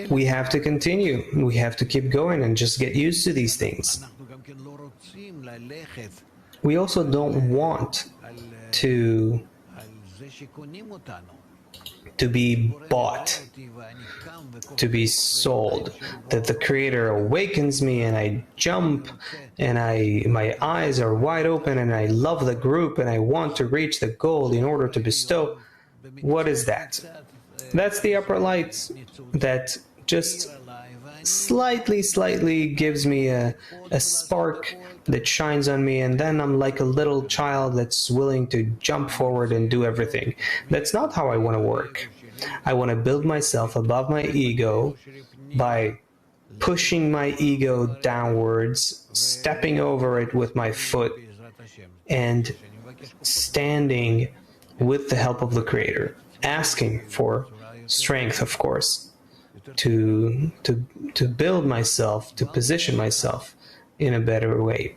We have to continue. We have to keep going and just get used to these things. We also don't want to be bought, to be sold, that the Creator awakens me and I jump and my eyes are wide open and I love the group and I want to reach the goal in order to bestow. What is that? That's the upper light that just slightly gives me a spark that shines on me, and then I'm like a little child that's willing to jump forward and do everything. That's not how I want to work. I want to build myself above my ego by pushing my ego downwards, stepping over it with my foot, and standing with the help of the Creator, asking for strength, of course, to build myself, to position myself in a better way.